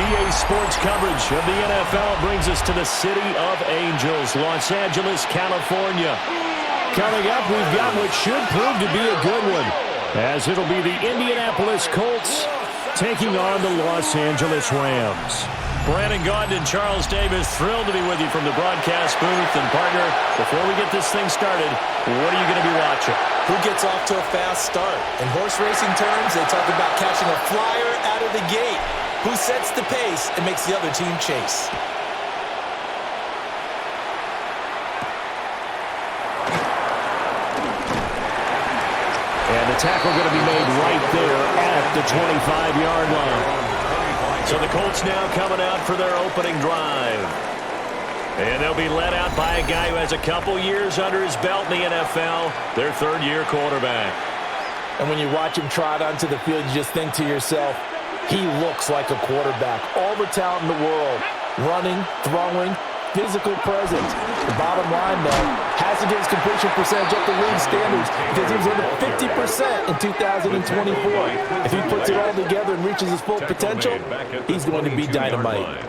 EA Sports coverage of the NFL brings us to the City of Angels, Los Angeles, California. Coming up, we've got what should prove to be a good one, as it'll be the Indianapolis Colts taking on the Los Angeles Rams. Brandon Gaudin and Charles Davis, thrilled to be with you from the broadcast booth. And partner, before we get this thing started, what are you going to be watching? Who gets off to a fast start? In horse racing terms, they talk about catching a flyer out of the gate. Who sets the pace and makes the other team chase? And the tackle going to be made right there at the 25-yard line. So the Colts now coming out for their opening drive. And they'll be led out by a guy who has a couple years under his belt in the NFL, their third-year quarterback. And when you watch him trot onto the field, you just think to yourself, he looks like a quarterback. All the talent in the world, running, throwing, physical presence. The bottom line, though, hasn't hit his completion percentage up to league standards because he was under 50% in 2024. If he puts it all together and reaches his full potential, he's going to be dynamite.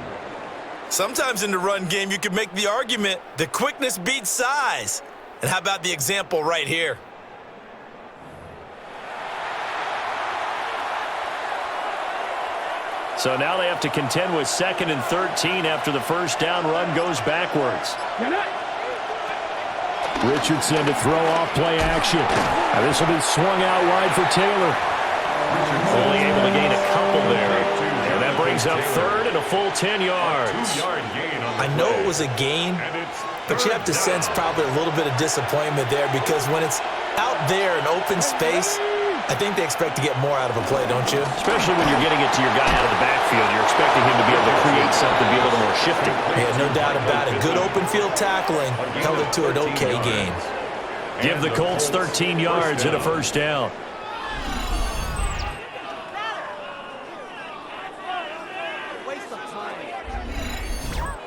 Sometimes in the run game, you can make the argument that quickness beats size. And how about the example right here? So now they have to contend with 2nd and 13 after the first down run goes backwards. Richardson to throw off play action. Now this will be swung out wide for Taylor. Only able to gain a couple there. And that brings up 3rd and a full 10 yards. I know it was a gain, but you have to sense probably a little bit of disappointment there because when it's out there in open space, I think they expect to get more out of a play, don't you? Especially when you're getting it to your guy out of the backfield. You're expecting him to be able to create something, be a little more shifty. Yeah, no doubt about it. Good open field tackling held it to an okay gain. Give the Colts 13 yards and a first down.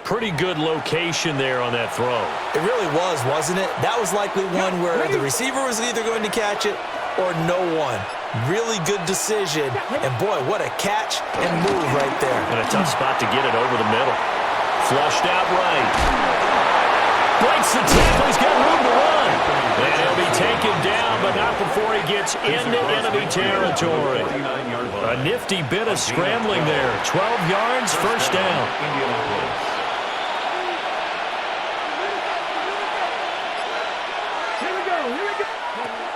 Pretty good location there on that throw. It really was, wasn't it? That was likely one where the receiver was either going to catch it or no one. Really good decision. And, boy, what a catch and move right there. And a tough spot to get it over the middle. Flushed out right. Breaks the tackle. He's got room to run. And he'll be taken down, but not before he gets into enemy territory. A nifty bit of scrambling there. 12 yards, first down.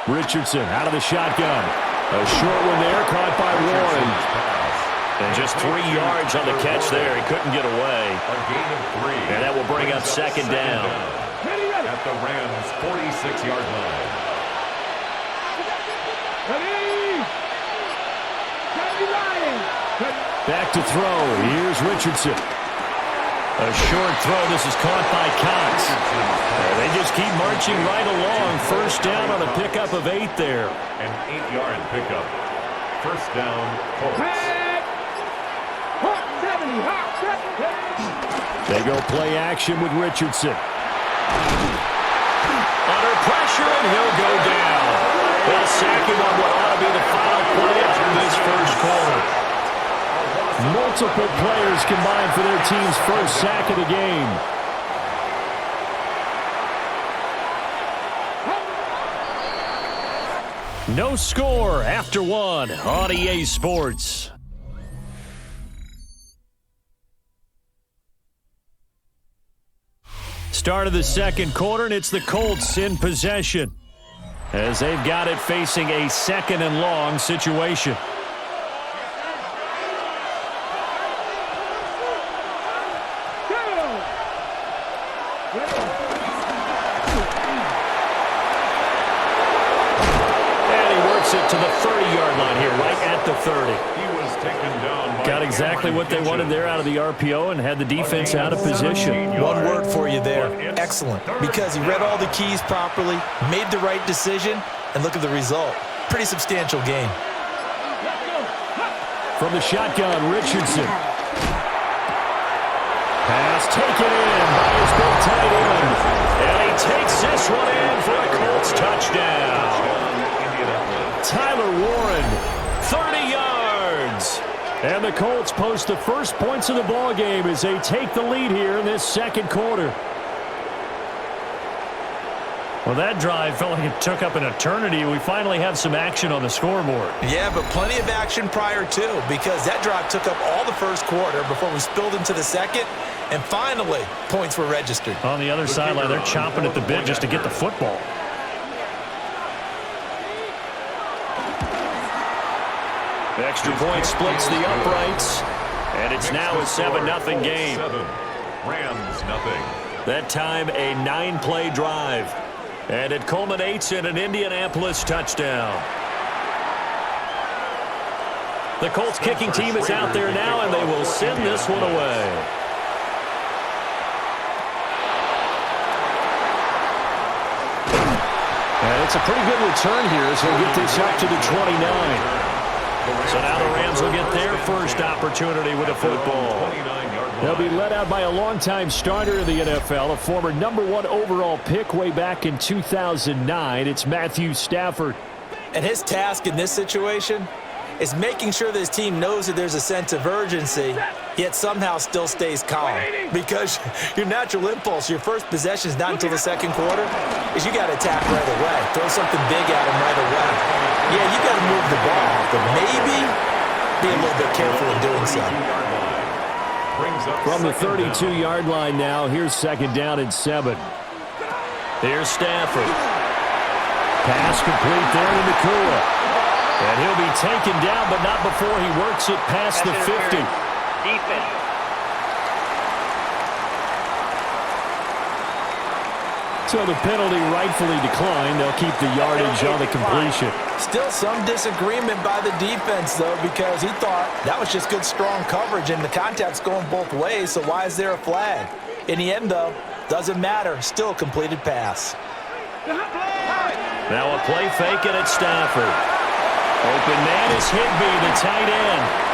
Richardson out of the shotgun. A short one there, caught by Warren. And just 3 yards on the catch there. He couldn't get away. And that will bring up 2nd down. At the Rams' 46-yard line. Back to throw. Here's Richardson. A short throw. This is caught by Cox. They just keep marching right along. First down on a pickup of 8 there. An 8-yard pickup. First down, Colts. They go play action with Richardson. Under pressure, and he'll go down. They'll sack him on what ought to be the final play after this first quarter. Multiple players combined for their team's first sack of the game. No score after 1 on EA Sports. Start of the second quarter, and it's the Colts in possession as they've got it facing a 2nd and long situation. It to the 30-yard line here, right at the 30. He was taken down. Got exactly what they wanted there out of the RPO and had the defense out of position. One word for you there. Excellent. Because he read all the keys properly, made the right decision, and look at the result. Pretty substantial game. From the shotgun, Richardson. Pass taken in by his big tight end. And he takes this one in for a Colts touchdown. Tyler Warren, 30 yards. And the Colts post the first points of the ball game as they take the lead here in this second quarter. Well, that drive felt like it took up an eternity. We finally have some action on the scoreboard. Yeah, but plenty of action prior to, because that drive took up all the first quarter before we spilled into the second, and finally, points were registered. On the other sideline, they're chomping at the bit just to get the football. The extra point splits the uprights, and it's now a 7-0 game. Rams nothing. That time a 9-play drive, and it culminates in an Indianapolis touchdown. The Colts kicking team is out there now, and they will send this one away. And it's a pretty good return here as he'll get this up to the 29. So now the Rams will get their first opportunity with a football. They'll be led out by a longtime starter in the NFL, a former #1 overall pick way back in 2009. It's Matthew Stafford. And his task in this situation is making sure that his team knows that there's a sense of urgency, yet somehow still stays calm. Because your natural impulse, your first possession is not until the second quarter, is you got to attack right away. Throw something big at him right away. Yeah, you got to move the ball, but maybe be a little bit careful in doing so. From the 32-yard line now, here's second down and 7. Here's Stafford. Pass complete there to Nakua. And he'll be taken down, but not before he works it past the 50. Defense. So the penalty rightfully declined. They'll keep the yardage on the completion. Still some disagreement by the defense, though, because he thought that was just good, strong coverage, and the contact's going both ways, so why is there a flag? In the end, though, doesn't matter. Still a completed pass. Now a play fake, and it's Stafford. Open man is Higbee, the tight end.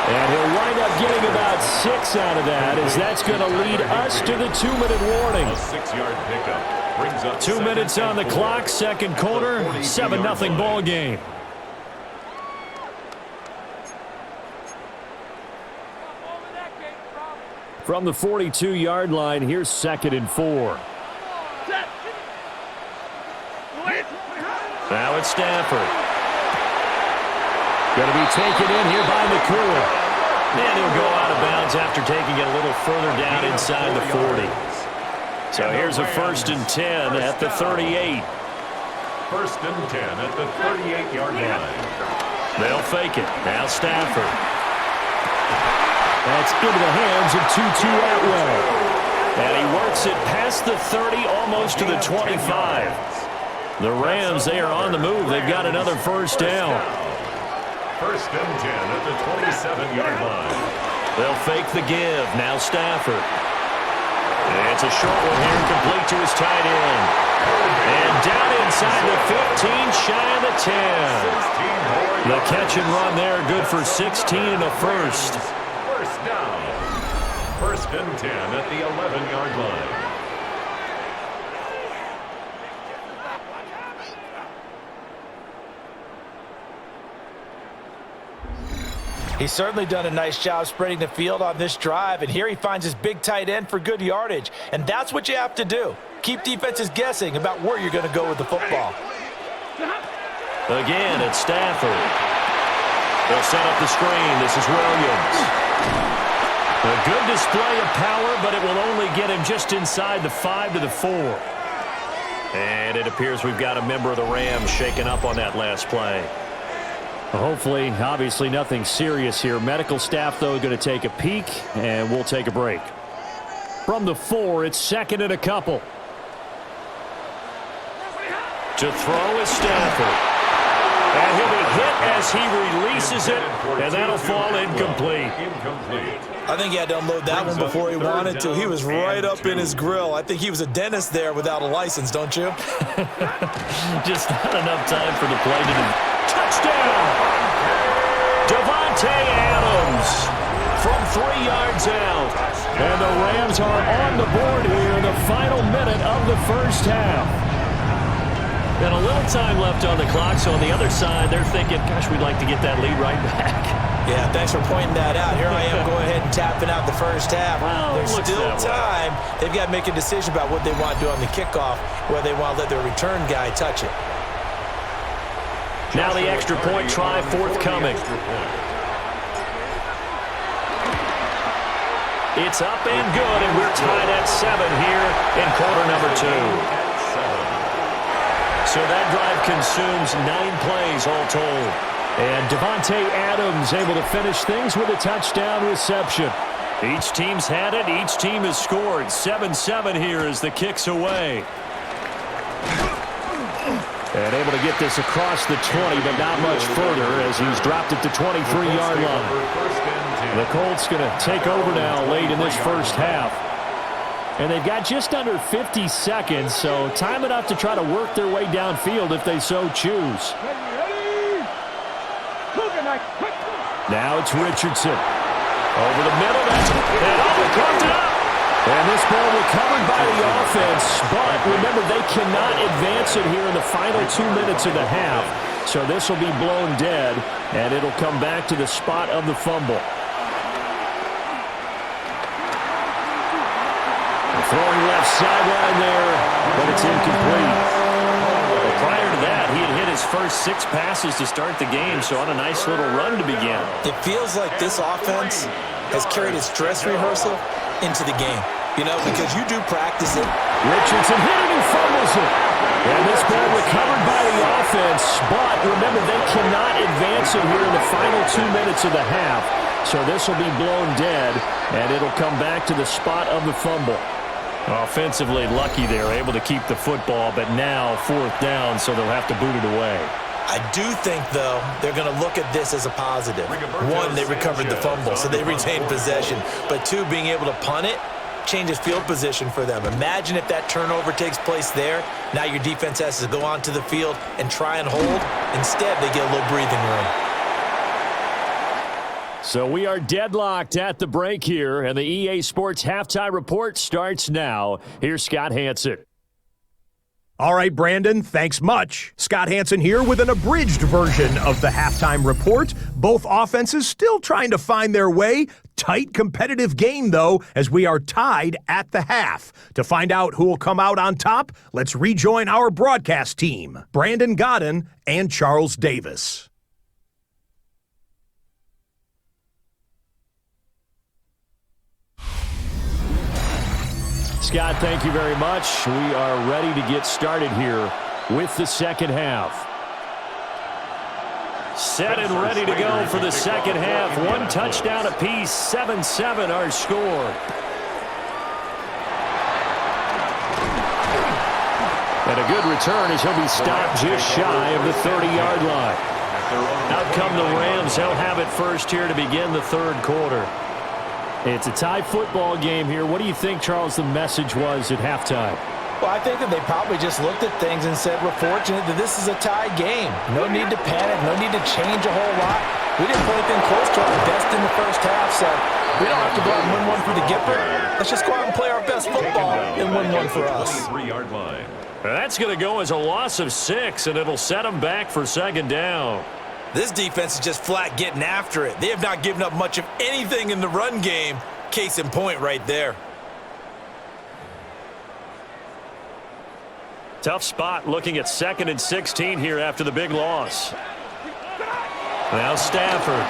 And he'll wind up getting about 6 out of that, as that's going to lead us to the 2-minute warning. A 6-yard pickup brings up 2 minutes on the clock, second quarter, 7-0 ball game. From the 42-yard line, here's second and 4. Now it's Stafford. Going to be taken in here by Nakua. And he'll go out of bounds after taking it a little further down inside the 40. So here's a 1st and 10 at the 38. 1st and 10 at the 38-yard line. They'll fake it. Now Stafford. That's into the hands of Tutu Atwell. And he works it past the 30, almost to the 25. The Rams, they are on the move. They've got another first down. 1st and 10 at the 27-yard line. They'll fake the give. Now Stafford. And it's a short one here, complete to his tight end. And down inside the 15, shy of the 10. The catch and run there, good for 16 and a first. First down. 1st and 10 at the 11-yard line. He's certainly done a nice job spreading the field on this drive, and here he finds his big tight end for good yardage. And that's what you have to do. Keep defenses guessing about where you're going to go with the football. Again, it's Stafford. They'll set up the screen. This is Williams. A good display of power, but it will only get him just inside the 5 to the 4. And it appears we've got a member of the Rams shaken up on that last play. Hopefully, obviously nothing serious here. Medical staff, though, going to take a peek, and we'll take a break. From the 4, it's second and a couple. To throw is Stafford. And he'll be hit as he releases it, and that'll fall incomplete. I think he had to unload that one before he wanted to. He was right up in his grill. I think he was a dentist there without a license, don't you? Just not enough time for the play to do. Touchdown! Devontae Adams from 3 yards out. And the Rams are on the board here in the final minute of the first half. And a little time left on the clock, so on the other side, they're thinking, gosh, we'd like to get that lead right back. Yeah, thanks for pointing that out. Here I am, go ahead and tapping out the first half. Well, There's still time. They've got to make a decision about what they want to do on the kickoff, whether they want to let their return guy touch it. Now the extra point try forthcoming. It's up and good, and we're tied at 7 here in quarter number 2. So that drive consumes 9 plays all told. And Devontae Adams able to finish things with a touchdown reception. Each team's had it. Each team has scored. 7-7 here as the kick's away. And able to get this across the 20, but not much further as he's dropped it to 23-yard line. The Colts going to take over now late in this first half. And they've got just under 50 seconds, so time enough to try to work their way downfield if they so choose. Now it's Richardson. Over the middle. That's coughed it up. And this ball recovered by the offense, but remember, they cannot advance it here in the final 2 minutes of the half. So this will be blown dead, and it'll come back to the spot of the fumble. Throwing left sideline there, but it's incomplete. Prior to that, he had hit his first 6 passes to start the game, so on a nice little run to begin. It feels like this offense has carried its dress rehearsal into the game. You know, because you do practice it. Richardson hit it and fumbles it. And this ball recovered by the offense, but remember, they cannot advance it here in the final 2 minutes of the half. So this will be blown dead, and it'll come back to the spot of the fumble. Offensively lucky they're able to keep the football, but now 4th down, so they'll have to boot it away. I do think, though, they're going to look at this as a positive. 1, they recovered the fumble, so they retained possession. But 2, being able to punt it changes field position for them. Imagine if that turnover takes place there. Now your defense has to go onto the field and try and hold. Instead, they get a little breathing room. So we are deadlocked at the break here, and the EA Sports Halftime Report starts now. Here's Scott Hanson. All right, Brandon, thanks much. Scott Hanson here with an abridged version of the Halftime Report. Both offenses still trying to find their way. Tight competitive game, though, as we are tied at the half. To find out who will come out on top, let's rejoin our broadcast team, Brandon Godden and Charles Davis. Scott, thank you very much. We are ready to get started here with the second half. Set and ready to go for the second half. 1 touchdown apiece, 7-7 our score. And a good return as he'll be stopped just shy of the 30-yard line. Out come the Rams. They'll have it first here to begin the third quarter. It's a tie football game here. What do you think, Charles, the message was at halftime? Well, I think that they probably just looked at things and said, we're fortunate that this is a tie game. No need to panic. No need to change a whole lot. We didn't play anything close to our best in the first half, so we don't have to go out and win one for the Gipper. Let's just go out and play our best football and win one for us. 23-yard line. That's going to go as a loss of 6, and it'll set them back for second down. This defense is just flat getting after it. They have not given up much of anything in the run game. Case in point right there. Tough spot looking at 2nd and 16 here after the big loss. Now Stafford.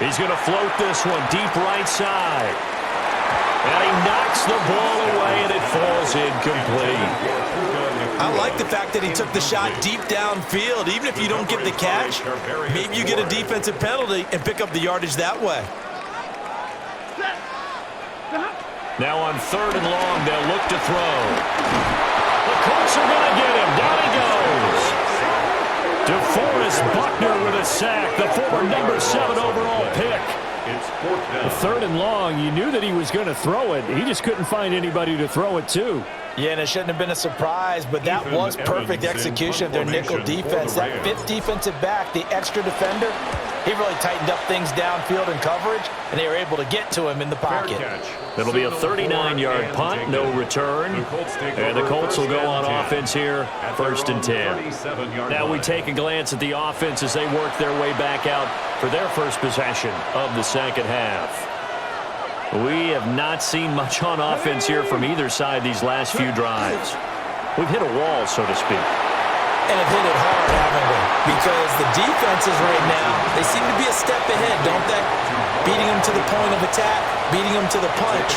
He's going to float this one deep right side. And he knocks the ball away, and it falls incomplete. I like the fact that he took the shot deep downfield. Even if you don't get the catch, maybe you get a defensive penalty and pick up the yardage that way. Now on 3rd and long, they'll look to throw. The Colts are going to get him. Down he goes. DeForest Buckner with a sack, the former number 7 overall pick. It's 4th down. 3rd and long, you knew that he was going to throw it. He just couldn't find anybody to throw it to. Yeah, and it shouldn't have been a surprise, but that was perfect execution of their nickel defense. That 5th defensive back, the extra defender, He really tightened up things downfield in coverage, and they were able to get to him in the pocket. It'll be a 39-yard punt, no return. And the Colts will go on offense here, 1st and 10. Now we take a glance at the offense as they work their way back out for their first possession of the second half. We have not seen much on offense here from either side these last few drives. We've hit a wall, so to speak. And have hit it hard, haven't we? Because the defenses right now, they seem to be a step ahead, don't they? Beating them to the point of attack, beating them to the punch.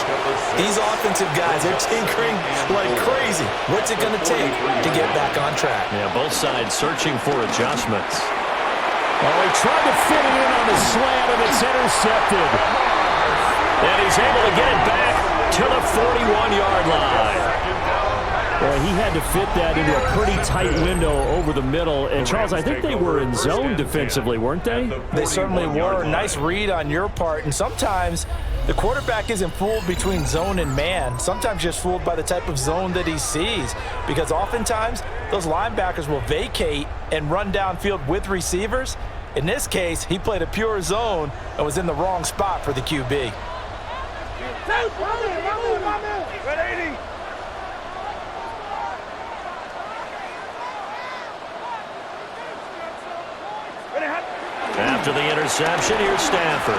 These offensive guys, they're tinkering like crazy. What's it going to take to get back on track? Yeah, both sides searching for adjustments. Oh, he tried to fit it in on the slant, and it's intercepted. And he's able to get it back to the 41-yard line. Well, he had to fit that into a pretty tight window over the middle. And, Charles, I think they were in zone defensively, weren't they? They certainly were. Nice read on your part. And sometimes the quarterback isn't fooled between zone and man. Sometimes just fooled by the type of zone that he sees. Because oftentimes those linebackers will vacate and run downfield with receivers. In this case, he played a pure zone and was in the wrong spot for the QB. After the interception, here's Stafford.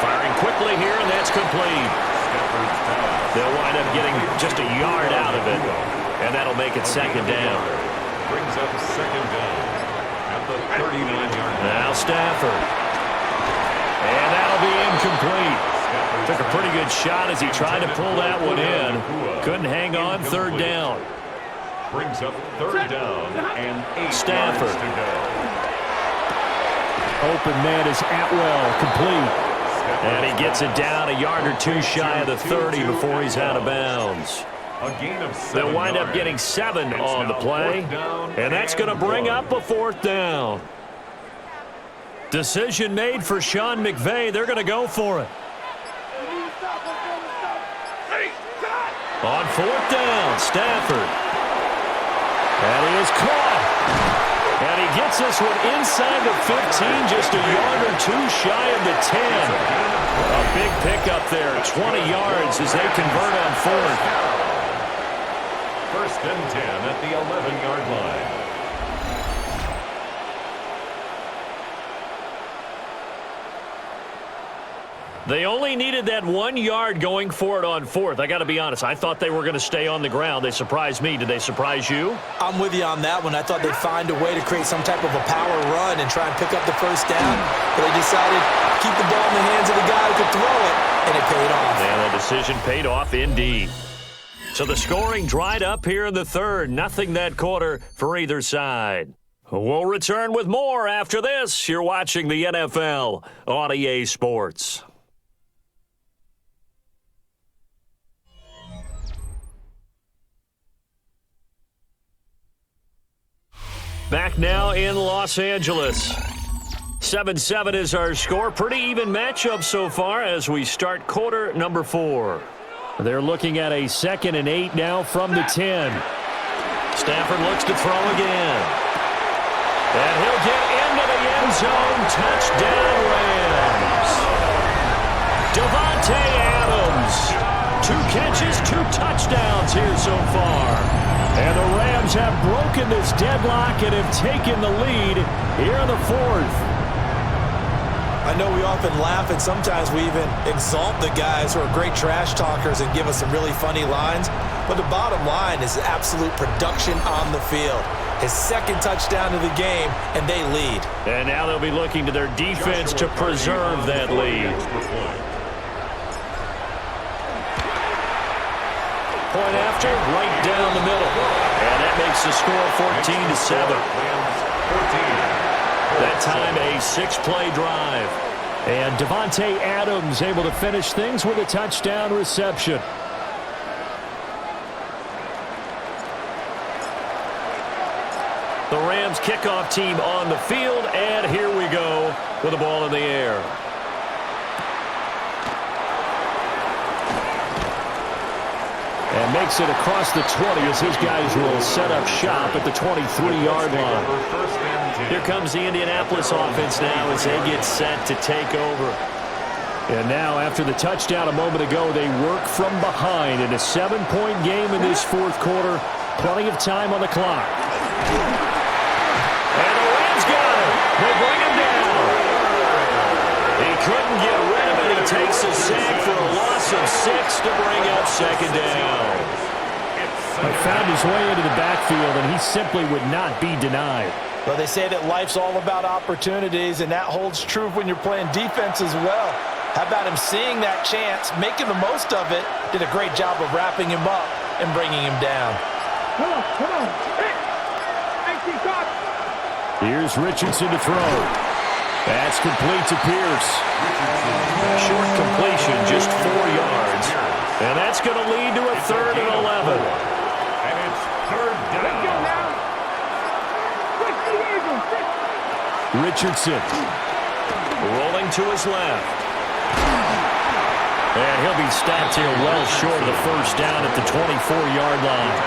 Firing quickly here, and that's complete. They'll wind up getting just a yard out of it, and that'll make it 2nd down. Brings up 2nd down at the 39-yard line. Now Stafford. And that'll be incomplete. Took a pretty good shot as he tried to pull that one in. Couldn't hang on, 3rd down. Brings up 3rd down and 8 Stafford. yards to go. Open man is Atwell, complete. And he gets it down a yard or two shy of the 30 before he's out of bounds. They'll wind up getting 7 on the play, and that's going to bring up a 4th down. Decision made for Sean McVay. They're going to go for it. On 4th down, Stafford. And he is caught. And he gets this one inside the 15, just a yard or two shy of the 10. A big pickup there, 20 yards as they convert on 4th. 1st and 10 at the 11-yard line. They only needed that 1 yard going for it on 4th. I got to be honest, I thought they were going to stay on the ground. They surprised me. Did they surprise you? I'm with you on that one. I thought they'd find a way to create some type of a power run and try and pick up the 1st down. But they decided to keep the ball in the hands of the guy who could throw it, and it paid off. And the decision paid off indeed. So the scoring dried up here in the 3rd. Nothing that quarter for either side. We'll return with more after this. You're watching the NFL on EA Sports. Back now in Los Angeles. 7-7 is our score. Pretty even matchup so far as we start quarter number 4. They're looking at a 2nd and 8 now from the 10. Stafford looks to throw again. And he'll get into the end zone. Touchdown, Rams. Davante Adams. 2 catches, 2 touchdowns here so far. And the Rams have broken this deadlock and have taken the lead here in the 4th. I know we often laugh, and sometimes we even exalt the guys who are great trash talkers and give us some really funny lines. But the bottom line is absolute production on the field. His 2nd touchdown of the game, and they lead. And now they'll be looking to their defense to preserve that lead. Point after, right down the middle. And that makes the score 14-7. That time a 6-play drive. And Davante Adams able to finish things with a touchdown reception. The Rams kickoff team on the field, and here we go with the ball in the air. And makes it across the 20 as his guys will set up shop at the 23-yard line. Here comes the Indianapolis offense now as they get set to take over. And now, after the touchdown a moment ago, they work from behind in a 7-point game in this fourth quarter. Plenty of time on the clock. And the Rams got him. They bring him down. He couldn't get rid of it. He takes a sack for a loss of 6 to bring up second down. He found his way into the backfield, and he simply would not be denied. Well, they say that life's all about opportunities, and that holds true when you're playing defense as well. How about him seeing that chance, making the most of it, did a great job of wrapping him up and bringing him down. Come on. Here's Richardson to throw. That's complete to Pierce. Short completion, just 4 yards. And that's going to lead to a 3rd and 11. And it's 3rd down. Richardson rolling to his left. And he'll be stopped here well short of the first down at the 24-yard line.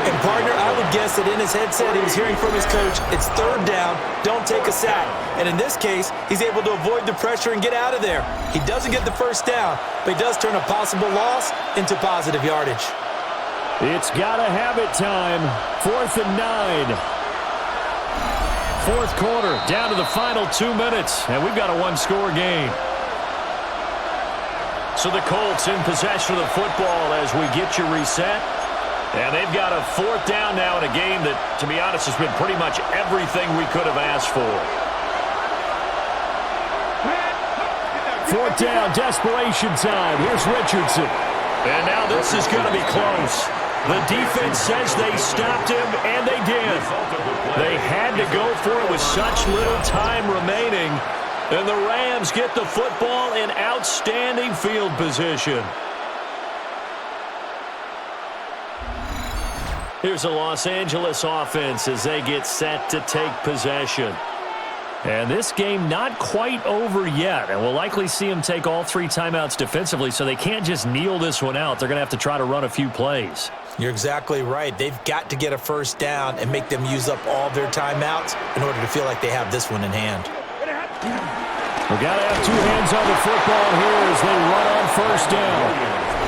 And, partner, I would guess that in his headset he was hearing from his coach, it's 3rd down, don't take a sack. And in this case, he's able to avoid the pressure and get out of there. He doesn't get the first down, but he does turn a possible loss into positive yardage. It's gotta have it time. 4th and 9. Fourth quarter, down to the final 2 minutes, and we've got a one-score game. So the Colts in possession of the football as we get you reset. And they've got a 4th down now in a game that, to be honest, has been pretty much everything we could have asked for. 4th down, desperation time. Here's Richardson. And now this is going to be close. The defense says they stopped him, and they did. They had to go for it with such little time remaining. And the Rams get the football in outstanding field position. Here's a Los Angeles offense as they get set to take possession. And this game not quite over yet. And we'll likely see them take all 3 timeouts defensively, so they can't just kneel this one out. They're going to have to try to run a few plays. You're exactly right. They've got to get a first down and make them use up all their timeouts in order to feel like they have this one in hand. We've got to have 2 hands on the football here as they run on first down.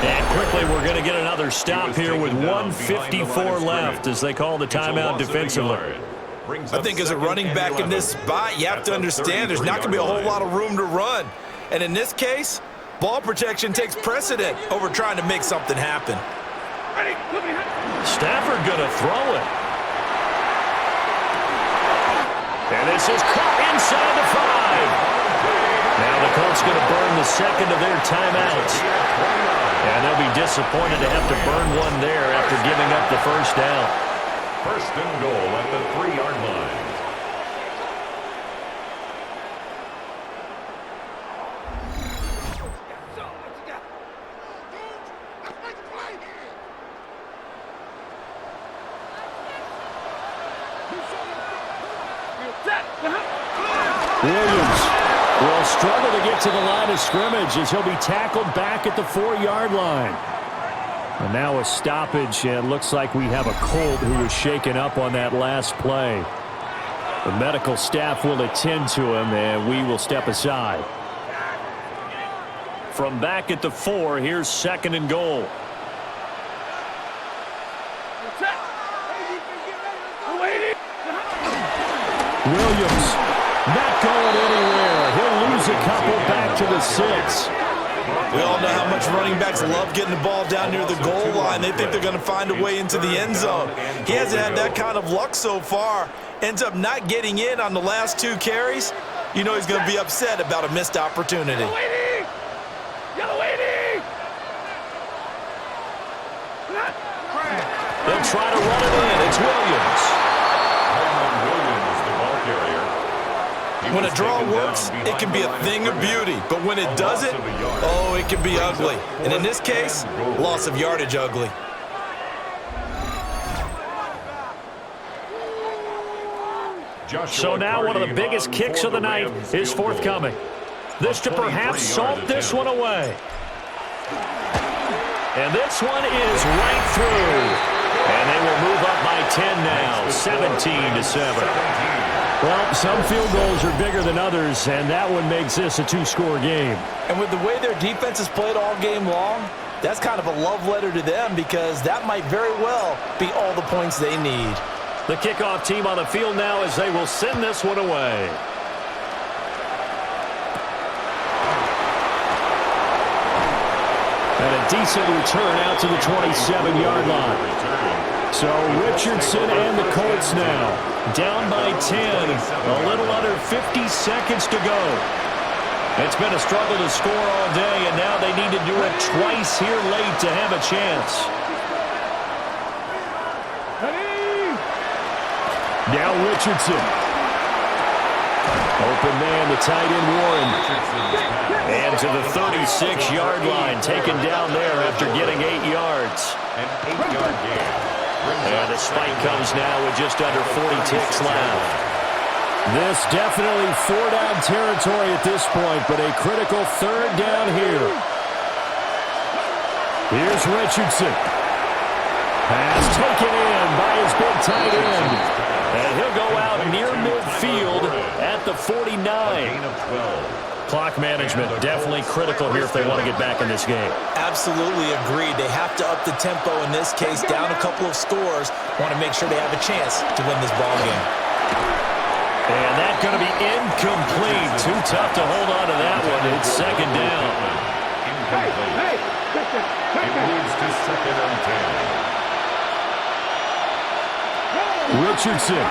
And quickly, we're going to get another stop here with 1:54 left as they call the timeout defensively. I think as a running back in this spot, you have to understand there's not going to be a whole lot of room to run. And in this case, ball protection takes precedent over trying to make something happen. Stafford going to throw it. And this is caught inside the 5. Now the Colts going to burn the second of their timeouts. And they'll be disappointed to have to burn one there after giving up the first down. 1st and goal at the 3-yard line. Williams will struggle to get to the line of scrimmage as he'll be tackled back at the 4-yard line. And now a stoppage, and looks like we have a Colt who was shaken up on that last play. The medical staff will attend to him, and we will step aside. From back at the 4, here's 2nd and goal. Williams not going anywhere. He'll lose a couple back to the 6. We all know how much running backs love getting the ball down near the goal line. They think they're going to find a way into the end zone. He hasn't had that kind of luck so far. Ends up not getting in on the last 2 carries. You know he's going to be upset about a missed opportunity. They'll try to run it in. It's Williams. When a draw works, it can be a thing of beauty. But when it doesn't, oh, it can be ugly. And in this case, loss of yardage ugly. So now one of the biggest kicks of the night is forthcoming. This to perhaps salt this one away. And this one is right through. And they will move up by 10 now, 17-7. Well, some field goals are bigger than others, and that one makes this a two-score game. And with the way their defense has played all game long, that's kind of a love letter to them because that might very well be all the points they need. The kickoff team on the field now as they will send this one away. And a decent return out to the 27-yard line. So Richardson and the Colts now down by 10. A little under 50 seconds to go. It's been a struggle to score all day, and now they need to do it twice here late to have a chance. Now Richardson. Open man, the tight end Warren. And to the 36-yard line, taken down there after getting 8 yards. An 8-yard gain. And the spike comes now with just under 40 ticks left. This definitely four-down territory at this point, but a critical third down here. Here's Richardson. Pass taken in by his big tight end. And he'll go out near midfield at the 49. Gain of 12. Clock management definitely critical here if they want to get back in this game. Absolutely agreed. They have to up the tempo in this case, down a couple of scores. Want to make sure they have a chance to win this ball game. And that's going to be incomplete. Too tough to hold on to that one. It's second down. Incomplete. It moves to second and 10. Richardson.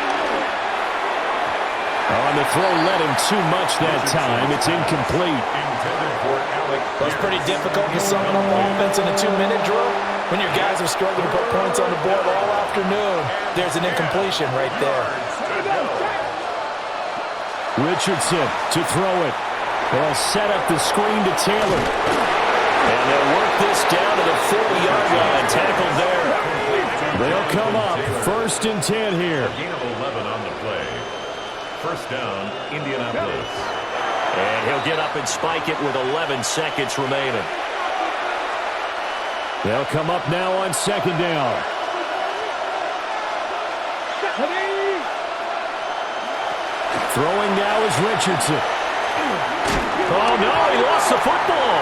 On the throw, led him too much that time. It's incomplete. Intended for Alec. It's pretty difficult to sum up offense in a 2-minute drill. When your guys have struggled to put points on the board all afternoon, there's an incompletion right there. Richardson to throw it. They'll set up the screen to Taylor. And they'll work this down to the 40-yard line. Tackled there. They'll come up. 1st and 10 here. Gain of 11 on the play. First down, Indianapolis. And he'll get up and spike it with 11 seconds remaining. They'll come up now on 2nd down. Throwing now is Richardson. Oh, no, he lost the football.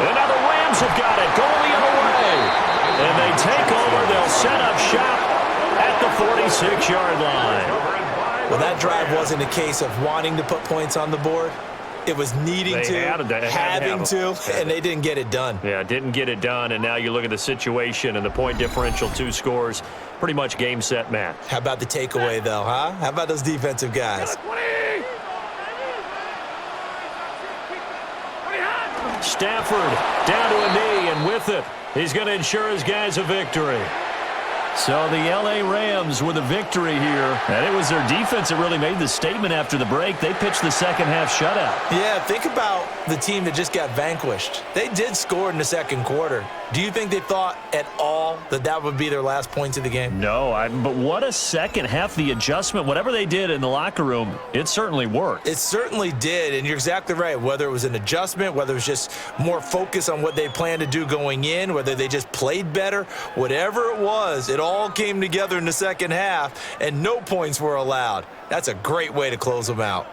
And now the Rams have got it, going the other way. And they take over. They'll set up shop at the 46-yard line. Well, that drive wasn't a case of wanting to put points on the board. It was needing having to, and they didn't get it done. Yeah, didn't get it done, and now you look at the situation and the point differential, 2 scores, pretty much game, set, match. How about the takeaway, though, huh? How about those defensive guys? Stafford down to a knee, and with it, he's going to ensure his guys a victory. So the L.A. Rams with a victory here. And it was their defense that really made the statement after the break. They pitched the second-half shutout. Yeah, think about the team that just got vanquished. They did score in the second quarter. Do you think they thought at all that that would be their last points of the game? No, but what a second half. The adjustment, whatever they did in the locker room, it certainly worked. It certainly did, and you're exactly right. Whether it was an adjustment, whether it was just more focus on what they planned to do going in, whether they just played better, whatever it was, it all came together in the second half, and no points were allowed. That's a great way to close them out.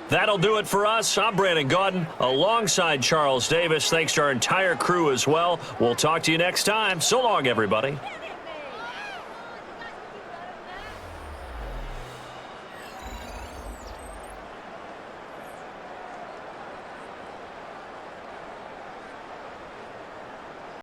That'll do it for us. I'm Brandon Gaudin alongside Charles Davis. Thanks to our entire crew as well. We'll talk to you next time. So long, everybody.